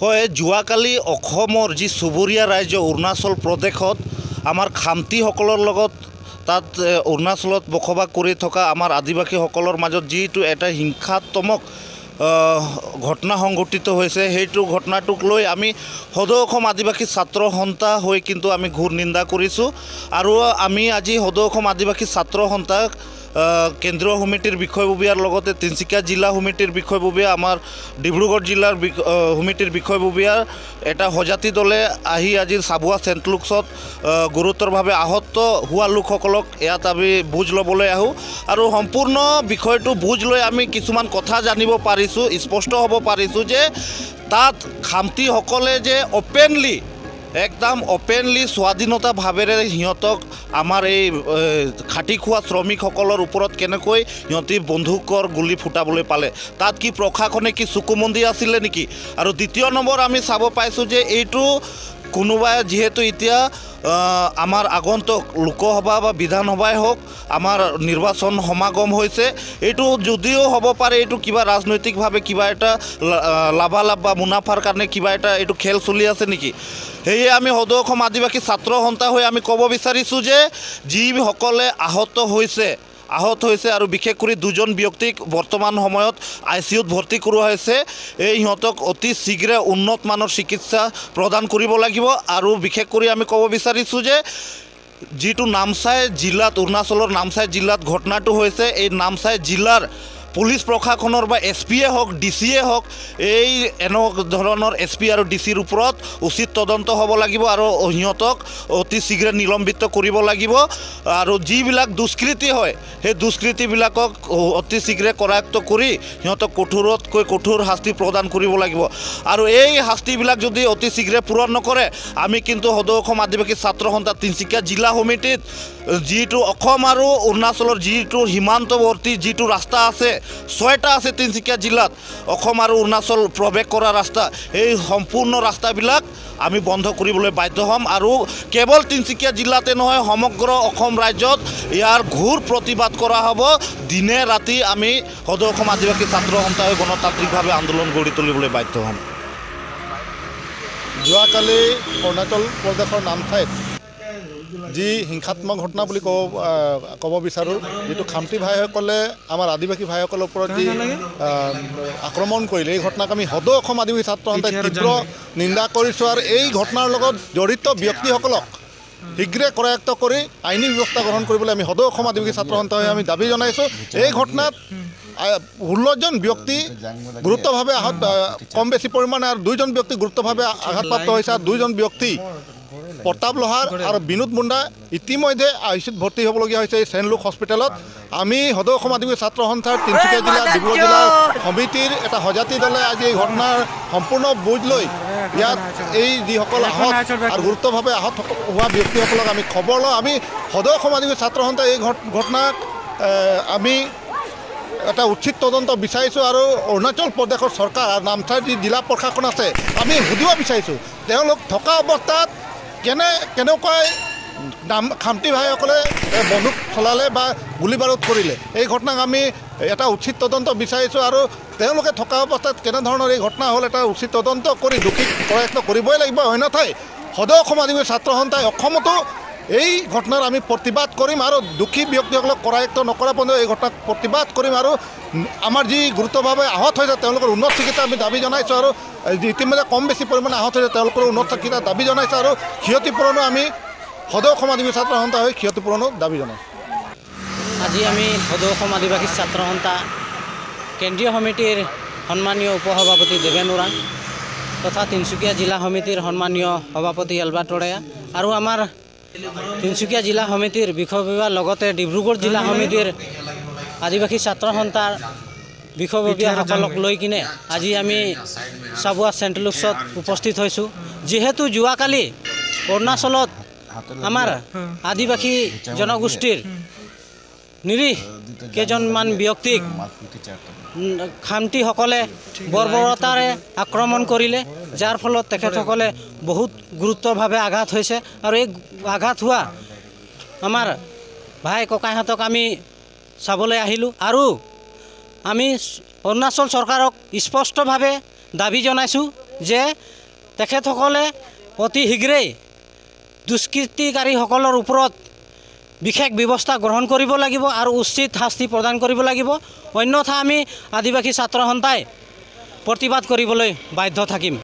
হয়, যোৱাকালি অসমৰ যি চুবুৰীয়া ৰাজ্য অৰুণাচল প্ৰদেশত আমাৰ খামতিসকলৰ লগত তাত অৰুণাচলত বসবাস কৰি থকা আমাৰ আদিবাসীসকলৰ মাজত যিটো এটা হিংসাত্মক ঘটনা সংঘটিত হৈছে, সেইটো ঘটনাটোক লৈ আমি সদৌ অসম আদিবাসী ছাত্ৰ সন্থা হৈ কিন্তু আমি ঘোৰ নিন্দা কৰিছোঁ। আৰু আমি আজি সদৌ অসম আদিবাসী ছাত্ৰ সন্থাক কেন্দ্ৰীয় সমিতিৰ বিষয়ববীয়াৰ লগতে তিনিচুকীয়া জিলা সমিতিৰ বিষয়ববীয়া, আমাৰ ডিব্ৰুগড় জিলাৰ সমিতিৰ বিষয়ববীয়াৰ এটা সজাতি দলে আহি আজি চাবুৱা চেণ্ট লুক্সত গুৰুতৰভাৱে আহত হোৱা লোকসকলক ইয়াত আমি বুজ ল'বলৈ আহোঁ। আৰু সম্পূৰ্ণ বিষয়টো বুজ লৈ আমি কিছুমান কথা জানিব পাৰিছোঁ, স্পষ্ট হ'ব পাৰিছোঁ যে তাত খামতিসকলে যে একদম অপেনলি স্বাধীনতাভাৱেৰে সিহঁতক আমাৰ এই খাটি খোৱা শ্ৰমিকসকলৰ ওপৰত কেনেকৈ সিহঁতি বন্দুকৰ গুলি ফুটাবলৈ পালে, তাত কি প্ৰশাসনে কি চকুমন্দি আছিলে নেকি? আৰু দ্বিতীয় নম্বৰ আমি চাব পাইছোঁ যে এইটো কোনোবাই যিহেতু এতিয়া আমাৰ আগন্তুক লোকসভা বা বিধানসভাই হওক আমাৰ নিৰ্বাচন সমাগম হৈছে, এইটো যদিও হ'ব পাৰে এইটো কিবা ৰাজনৈতিকভাৱে কিবা এটা লাভালাভ বা মুনাফাৰ কাৰণে কিবা এটা এইটো খেল চলি আছে নেকি? সেয়ে আমি সদৌ অসম আদিবাসী ছাত্ৰ সন্থা হৈ আমি ক'ব বিচাৰিছোঁ যে যিসকলে আহত হৈছে আৰু বিশেষ কৰি দুজন ব্যক্তিক বৰ্তমান সময়ত ICUত ভৰ্তি কৰোৱা হৈছে, এই সিহঁতক অতি শীঘ্ৰে উন্নত মানৰ চিকিৎসা প্ৰদান কৰিব লাগিব। আৰু বিশেষ কৰি আমি ক'ব বিচাৰিছোঁ যে যিটো নামচাই জিলাত, অৰুণাচলৰ নামচাই জিলাত ঘটনাটো হৈছে, এই নামচাই জিলাৰ পুলিচ প্ৰশাসনৰ বা SPয়ে হওক DCয়ে হওক এই ধৰণৰ SP আৰু DCৰ ওপৰত উচিত তদন্ত হ'ব লাগিব আৰু সিহঁতক অতি শীঘ্ৰে নিলম্বিত কৰিব লাগিব। আৰু যিবিলাক দুষ্কৃতি হয় সেই দুষ্কৃতিবিলাকক অতি শীঘ্ৰে কৰায়ত্ব কৰি সিহঁতক কঠোৰতকৈ কঠোৰ শাস্তি প্ৰদান কৰিব লাগিব। আৰু এই শাস্তিবিলাক যদি অতি শীঘ্ৰে পূৰণ নকৰে, আমি কিন্তু সদৌ অসম আদিবাসী ছাত্ৰ সন্থা তিনিচুকীয়া জিলা সমিতিত যিটো অসম আৰু অৰুণাচলৰ যিটো সীমান্তৱৰ্তী যিটো ৰাস্তা আছে, 6টা আছে তিনিচুকীয়া জিলাত অসম আৰু অৰুণাচল প্ৰৱেশ কৰা ৰাস্তা, এই সম্পূৰ্ণ ৰাস্তাবিলাক আমি বন্ধ কৰিবলৈ বাধ্য হ'ম। আৰু কেৱল তিনিচুকীয়া জিলাতে নহয়, সমগ্ৰ অসম ৰাজ্যত ইয়াৰ ঘোৰ প্ৰতিবাদ কৰা হ'ব। দিনে ৰাতি আমি সদৌ অসম আদিবাসী ছাত্ৰ সন্থাই গণতান্ত্ৰিকভাৱে আন্দোলন গঢ়ি তুলিবলৈ বাধ্য হ'ম। যোৱাকালি অৰুণাচল প্ৰদেশৰ নামচাইত যি হিংসাত্মক ঘটনা বুলি ক'ব বিচাৰোঁ, যিটো খামতি ভাইসকলে আমাৰ আদিবাসী ভাইসকলৰ ওপৰত যি আক্ৰমণ কৰিলে, এই ঘটনাক আমি সদৌ অসম আদিবাসী ছাত্ৰ সন্থাই তীব্ৰ নিন্দা কৰিছোঁ। আৰু এই ঘটনাৰ লগত জড়িত ব্যক্তিসকলক শীঘ্ৰে কৰায়ত্ব কৰি আইনী ব্যৱস্থা গ্ৰহণ কৰিবলৈ আমি সদৌ অসম আদিবাসী ছাত্ৰ সন্থাই আমি দাবী জনাইছোঁ। এই ঘটনাত 16জন ব্যক্তি গুৰুত্বভাৱে কম বেছি পৰিমাণে আৰু 2জন ব্যক্তি গুৰুত্বভাৱে আঘাতপ্ৰাপ্ত হৈছে। আৰু 2জন ব্যক্তি প্ৰতাপ লোহাৰ আৰু বিনোদ মুণ্ডা ইতিমধ্যে ICUত ভৰ্তি হ'বলগীয়া হৈছে এই চেণ্ট লুক হস্পিটেলত। আমি সদৌ অসম আদিবাসী ছাত্ৰ সন্থাৰ তিনিচুকীয়া জিলা, ডিব্ৰুগড় জিলাৰ সমিতিৰ এটা সজাতি দলে আজি এই ঘটনাৰ সম্পূৰ্ণ বুজ লৈ ইয়াত এই যিসকল আহত আৰু গুৰুত্বভাৱে আহত হোৱা ব্যক্তিসকলক আমি খবৰ লওঁ। আমি সদৌ অসম আদিবাসী ছাত্ৰ সন্থাই এই ঘটনাক আমি এটা উচিত তদন্ত বিচাৰিছোঁ। আৰু অৰুণাচল প্ৰদেশৰ চৰকাৰ আৰু নামচাইৰ যি জিলা প্ৰশাসন আছে, আমি সুধিব বিচাৰিছোঁ তেওঁলোক থকা অৱস্থাত কেনেকৈ খামতি ভাইসকলে বন্দুক চলালে বা গুলী বাৰুদ কৰিলে, এই ঘটনাক আমি এটা উচিত তদন্ত বিচাৰিছোঁ। আৰু তেওঁলোকে থকা অৱস্থাত কেনেধৰণৰ এই ঘটনা হ'ল এটা উচিত তদন্ত কৰি দোষীক কৰায়ত্ব কৰিবই লাগিব। অন্যথাই সদৌ অসম আদিবাসী ছাত্ৰ সন্থাই অসমতো এই ঘটনাৰ আমি প্ৰতিবাদ কৰিম আৰু দোষী ব্যক্তিসকলক কৰায়ত্ব নকৰা পৰ্যন্ত এই ঘটনাক প্ৰতিবাদ কৰিম। আৰু আমাৰ যি গুৰুত্বভাৱে আহত হৈছে তেওঁলোকৰ উন্নত চিকিৎসা আমি দাবী জনাইছোঁ। আৰু ইতিমধ্যে কম বেছি পৰিমাণে আহত হৈছে তেওঁলোকৰ উন্নত চিকিৎসা দাবী জনাইছোঁ। আৰু ক্ষতিপূৰণো আমি সদৌ অসম আদিবাসী ছাত্ৰ সন্থা হৈ ক্ষতিপূৰণো দাবী জনাইছোঁ। আজি আমি সদৌ অসম আদিবাসী ছাত্ৰ সন্থা কেন্দ্ৰীয় সমিতিৰ সন্মানীয় উপসভাপতি দেৱেন ওৰাং তথা তিনিচুকীয়া জিলা সমিতিৰ সন্মানীয় সভাপতি এলবাৰ্ট তৰেয়া আৰু আমাৰ তিনিচুকীয়া জিলা সমিতিৰ বিষয়ববীয়াৰ লগতে ডিব্ৰুগড় জিলা সমিতিৰ আদিবাসী ছাত্ৰ সন্থাৰ বিষয়ববীয়াসকলক লৈ কিনে আজি আমি চাবুৱা চেণ্ট লুক্সত উপস্থিত হৈছোঁ। যিহেতু যোৱাকালি অৰুণাচলত আমাৰ আদিবাসী জনগোষ্ঠীৰ নিৰীহ কেইজনমান ব্যক্তিক খামতিসকলে বৰ্বৰতাৰে আক্ৰমণ কৰিলে, যাৰ ফলত তেখেতসকলে বহুত গুৰুত্বভাৱে আঘাত হৈছে। আৰু এই আঘাত হোৱা আমাৰ ভাই ককাইহঁতক আমি চাবলৈ আহিলোঁ। আৰু আমি অৰুণাচল চৰকাৰক স্পষ্টভাৱে দাবী জনাইছোঁ যে তেখেতসকলে অতি শীঘ্ৰেই দুষ্কৃতিকাৰীসকলৰ ওপৰত বিশেষ ব্যৱস্থা গ্ৰহণ কৰিব লাগিব আৰু উচিত শাস্তি প্ৰদান কৰিব লাগিব। অন্যথা আমি আদিবাসী ছাত্ৰ সন্থাই প্ৰতিবাদ কৰিবলৈ বাধ্য থাকিম।